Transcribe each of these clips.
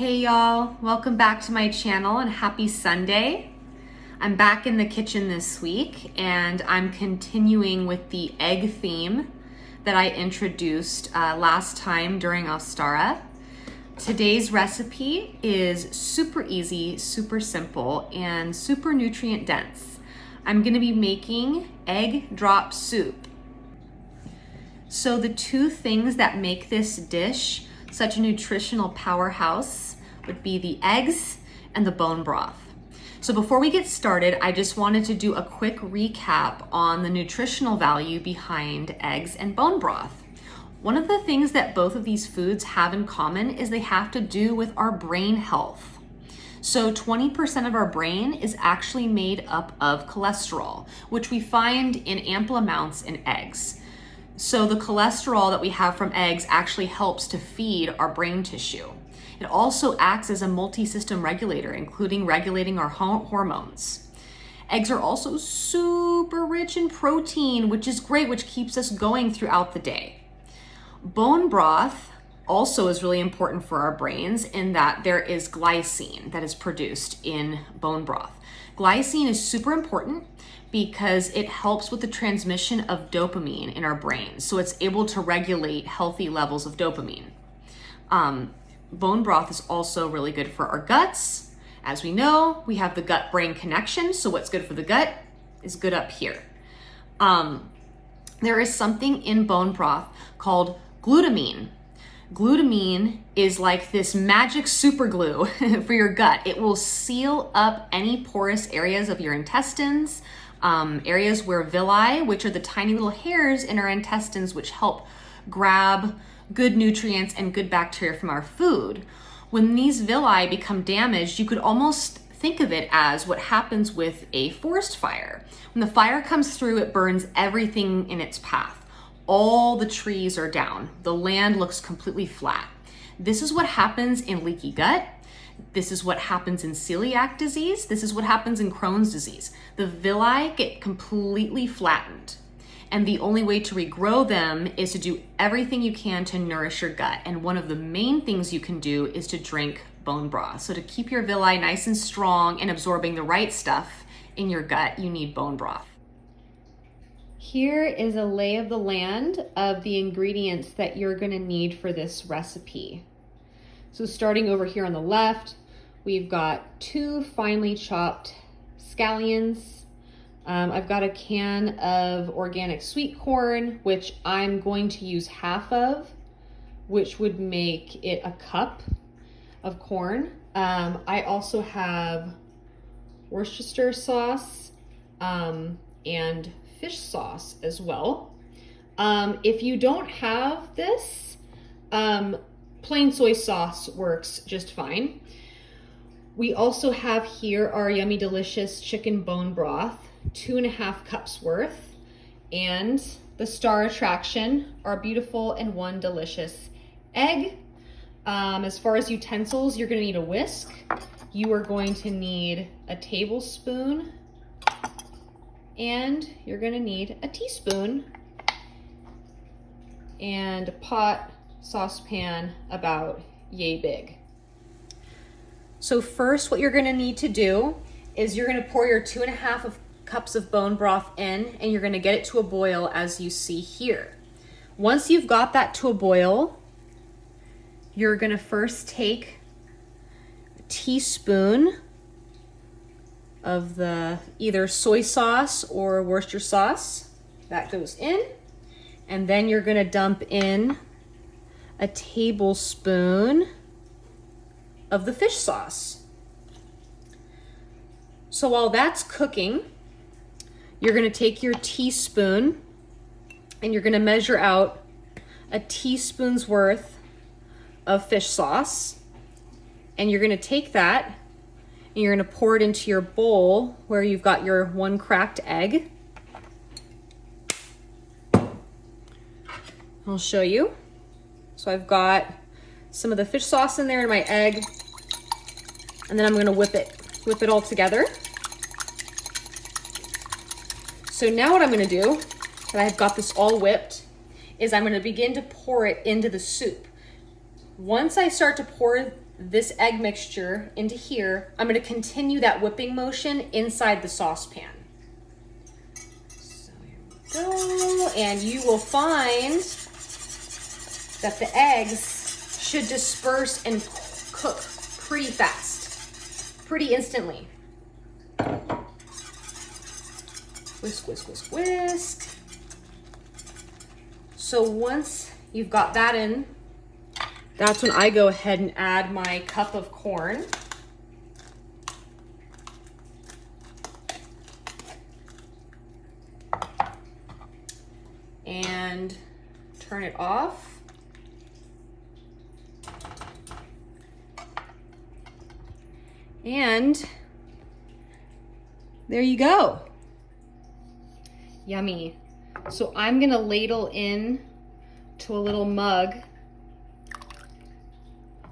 Hey y'all, welcome back to my channel and happy Sunday. I'm back in the kitchen this week and I'm continuing with the egg theme that I introduced last time during Ostara. Today's recipe is super easy, super simple, and super nutrient dense. I'm gonna be making egg drop soup. So the two things that make this dish such a nutritional powerhouse would be the eggs and the bone broth. So before we get started, I just wanted to do a quick recap on the nutritional value behind eggs and bone broth. One of the things that both of these foods have in common is they have to do with our brain health. So 20% of our brain is actually made up of cholesterol, which we find in ample amounts in eggs. So the cholesterol that we have from eggs actually helps to feed our brain tissue. It also acts as a multi-system regulator, including regulating our hormones. Eggs are also super rich in protein, which is great, which keeps us going throughout the day. Bone broth also is really important for our brains in that there is glycine that is produced in bone broth. Glycine is super important because it helps with the transmission of dopamine in our brain. So it's able to regulate healthy levels of dopamine. Bone broth is also really good for our guts. As we know, we have the gut-brain connection. So what's good for the gut is good up here. There is something in bone broth called glutamine. Glutamine is like this magic super glue for your gut. It will seal up any porous areas of your intestines, areas where villi, which are the tiny little hairs in our intestines, which help grab good nutrients and good bacteria from our food. When these villi become damaged, you could almost think of it as what happens with a forest fire. When the fire comes through, it burns everything in its path. All the trees are down. The land looks completely flat. This is what happens in leaky gut. This is what happens in celiac disease. This is what happens in Crohn's disease. The villi get completely flattened. And the only way to regrow them is to do everything you can to nourish your gut. And one of the main things you can do is to drink bone broth. So to keep your villi nice and strong and absorbing the right stuff in your gut, you need bone broth. Here is a lay of the land of the ingredients that you're gonna need for this recipe. So starting over here on the left, we've got 2 finely chopped scallions. I've got a can of organic sweet corn, which I'm going to use half of, which would make it a cup of corn. I also have Worcestershire sauce and fish sauce as well. If you don't have this, plain soy sauce works just fine. We also have here our yummy delicious chicken bone broth, 2.5 cups worth, and the star attraction, our beautiful and one delicious egg. As far as utensils, you're gonna need a whisk. You are going to need a tablespoon, and you're gonna need a teaspoon, and a pot, saucepan about yay big. So first, what you're gonna need to do is you're gonna pour your 2.5 cups of bone broth in, and you're gonna get it to a boil as you see here. Once you've got that to a boil, you're gonna first take a teaspoon of the either soy sauce or Worcestershire sauce. That goes in, and then you're gonna dump in a tablespoon of the fish sauce. So while that's cooking, you're gonna take your teaspoon and you're gonna measure out a teaspoon's worth of fish sauce. And you're gonna take that and you're gonna pour it into your bowl where you've got your 1 cracked egg. I'll show you. So I've got some of the fish sauce in there and my egg, and then I'm gonna whip it all together. So now what I'm gonna do, that I've got this all whipped, is I'm gonna begin to pour it into the soup. Once I start to pour this egg mixture into here. I'm going to continue that whipping motion inside the saucepan. So here we go. And you will find that the eggs should disperse and cook pretty fast, pretty instantly. Whisk, whisk, whisk, whisk. So once you've got that in, that's when I go ahead and add my cup of corn. And turn it off. And there you go. Yummy. So I'm gonna ladle in to a little mug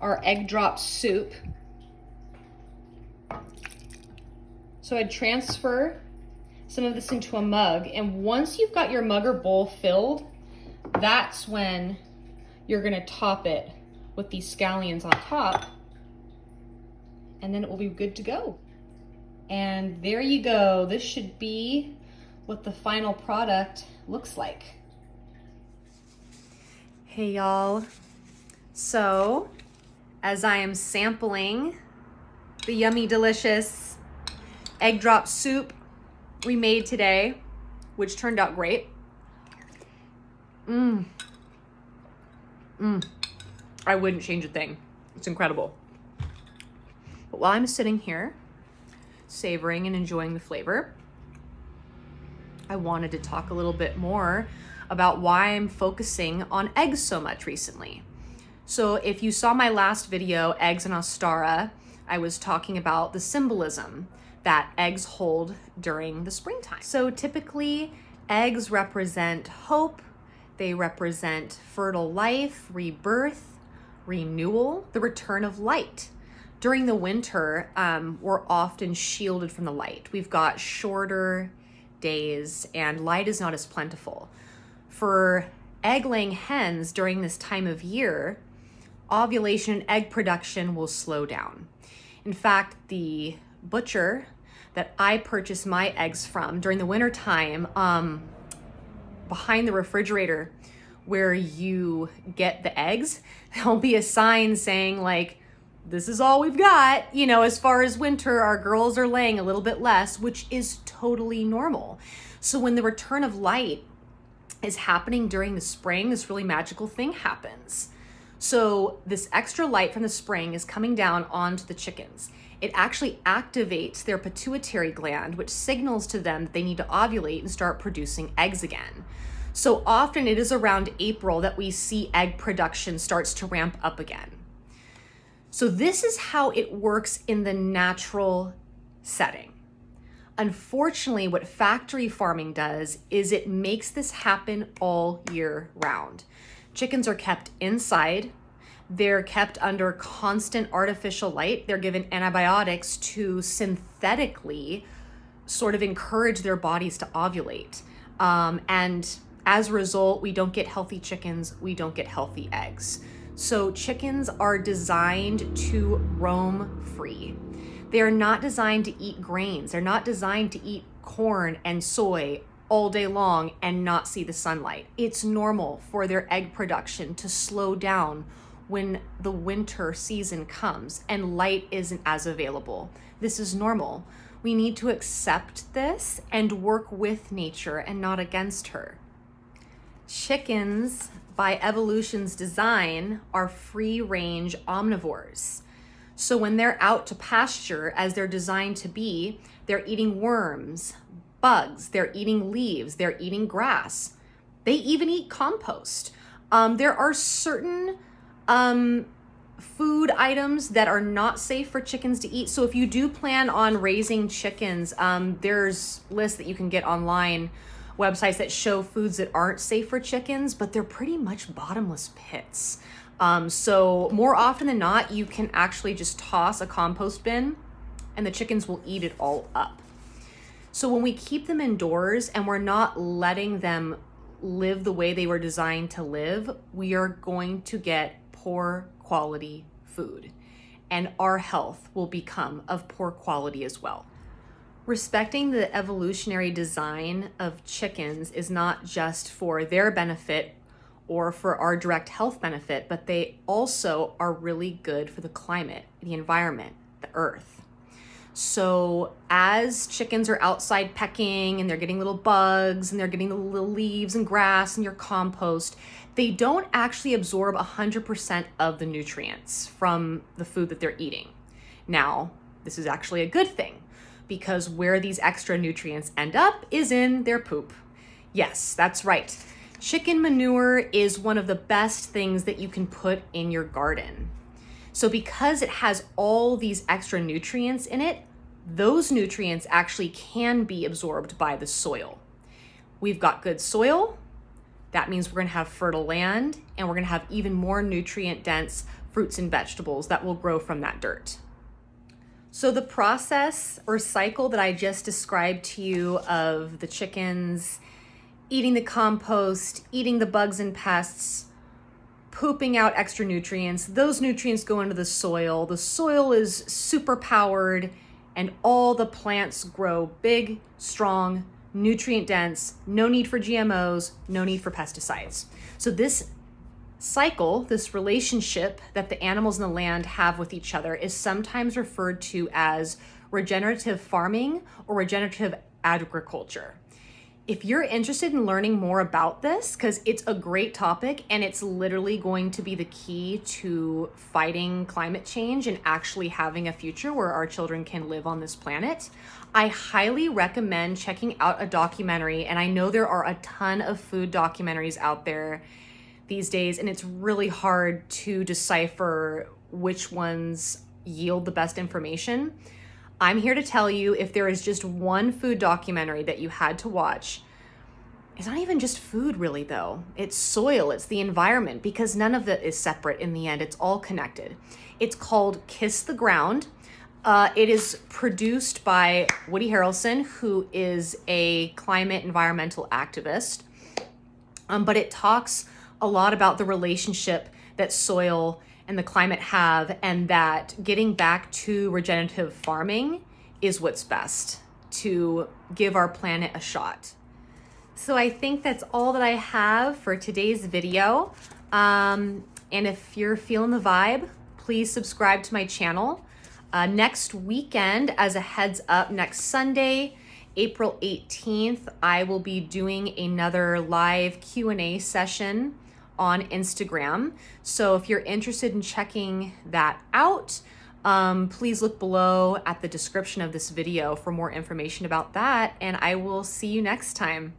our egg drop soup. So I'd transfer some of this into a mug, and once you've got your mug or bowl filled, that's when you're gonna top it with these scallions on top, and then it will be good to go. And there you go. This should be what the final product looks like. Hey y'all. So, as I am sampling the yummy, delicious egg drop soup we made today, which turned out great. I wouldn't change a thing. It's incredible. But while I'm sitting here, savoring and enjoying the flavor, I wanted to talk a little bit more about why I'm focusing on eggs so much recently. So if you saw my last video, Eggs in Ostara, I was talking about the symbolism that eggs hold during the springtime. So typically, eggs represent hope, they represent fertile life, rebirth, renewal, the return of light. During the winter, we're often shielded from the light. We've got shorter days and light is not as plentiful. For egg-laying hens during this time of year, ovulation and egg production will slow down. In fact, the butcher that I purchase my eggs from during the winter time, behind the refrigerator where you get the eggs, there'll be a sign saying like, this is all we've got. You know, as far as winter, our girls are laying a little bit less, which is totally normal. So when the return of light is happening during the spring, this really magical thing happens. So this extra light from the spring is coming down onto the chickens. It actually activates their pituitary gland, which signals to them that they need to ovulate and start producing eggs again. So often it is around April that we see egg production starts to ramp up again. So this is how it works in the natural setting. Unfortunately, what factory farming does is it makes this happen all year round. Chickens are kept inside. They're kept under constant artificial light. They're given antibiotics to synthetically sort of encourage their bodies to ovulate. And as a result, we don't get healthy chickens. We don't get healthy eggs. So chickens are designed to roam free. They are not designed to eat grains. They're not designed to eat corn and soy all day long and not see the sunlight. It's normal for their egg production to slow down when the winter season comes and light isn't as available. This is normal. We need to accept this and work with nature and not against her. Chickens, by evolution's design, are free-range omnivores. So when they're out to pasture, as they're designed to be, they're eating worms, bugs, they're eating leaves, they're eating grass. They even eat compost. There are certain food items that are not safe for chickens to eat. So if you do plan on raising chickens, there's lists that you can get online, websites that show foods that aren't safe for chickens, but they're pretty much bottomless pits. So more often than not, you can actually just toss a compost bin and the chickens will eat it all up. So when we keep them indoors and we're not letting them live the way they were designed to live, we are going to get poor quality food. and our health will become of poor quality as well. Respecting the evolutionary design of chickens is not just for their benefit or for our direct health benefit, but they also are really good for the climate, the environment, the earth. So as chickens are outside pecking and they're getting little bugs and they're getting the little leaves and grass and your compost, they don't actually absorb 100% of the nutrients from the food that they're eating. Now, this is actually a good thing because where these extra nutrients end up is in their poop. Yes, that's right. Chicken manure is one of the best things that you can put in your garden. So because it has all these extra nutrients in it, those nutrients actually can be absorbed by the soil. We've got good soil. That means we're gonna have fertile land and we're gonna have even more nutrient dense fruits and vegetables that will grow from that dirt. So the process or cycle that I just described to you of the chickens eating the compost, eating the bugs and pests, pooping out extra nutrients, those nutrients go into the soil is super powered, and all the plants grow big, strong, nutrient dense, no need for GMOs, no need for pesticides. So this cycle, this relationship that the animals in the land have with each other is sometimes referred to as regenerative farming or regenerative agriculture. If you're interested in learning more about this, because it's a great topic and it's literally going to be the key to fighting climate change and actually having a future where our children can live on this planet, I highly recommend checking out a documentary. And I know there are a ton of food documentaries out there these days, and it's really hard to decipher which ones yield the best information. I'm here to tell you, if there is just one food documentary that you had to watch, it's not even just food really though. It's soil, it's the environment, because none of it is separate in the end. It's all connected. It's called Kiss the Ground. It is produced by Woody Harrelson, who is a climate environmental activist. But it talks a lot about the relationship that soil and the climate have, and that getting back to regenerative farming is what's best to give our planet a shot. So I think that's all that I have for today's video. And if you're feeling the vibe, please subscribe to my channel. Next weekend, as a heads up, next Sunday, April 18th, I will be doing another live Q&A session on Instagram. So if you're interested in checking that out, please look below at the description of this video for more information about that, and I will see you next time.